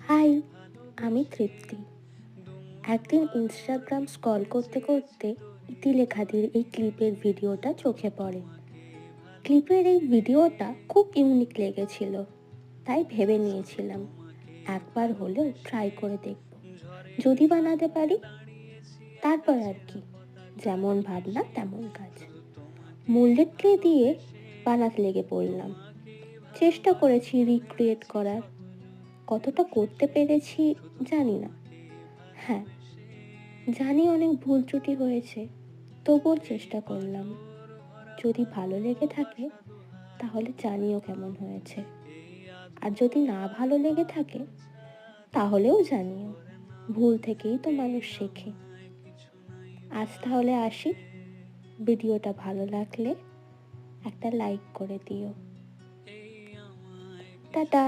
High, আমি তৃপ্তি। একদিন Instagram scroll করতে করতে ইতিলেখাদির এই ক্লিপের ভিডিওটা চোখে পড়ে। ক্লিপের এই ভিডিওটা খুব ইউনিক লেগেছিল, তাই ভেবে নিয়েছিলাম একবার হলেও ট্রাই করে দেখব, যদি বানাতে পারি। তারপর আর কি, যেমন ভাবনা তেমন কাজ। মূল্যের ক্লে দিয়ে বানাতে লেগে পড়লাম। চেষ্টা করেছি রিক্রিয়েট করার, কতটা করতে পেরেছি জানি না। হ্যাঁ, জানি অনেক ভুল ত্রুটি হয়েছে, তবুও চেষ্টা করলাম। যদি ভালো লেগে থাকে তাহলে জানিও কেমন হয়েছে, আর যদি না ভালো লেগে থাকে তাহলেও জানিও। ভুল থেকেই তো মানুষ শেখে। আজ তাহলে আসি। ভিডিওটা ভালো লাগলে একটা লাইক করে দিও। টাটা।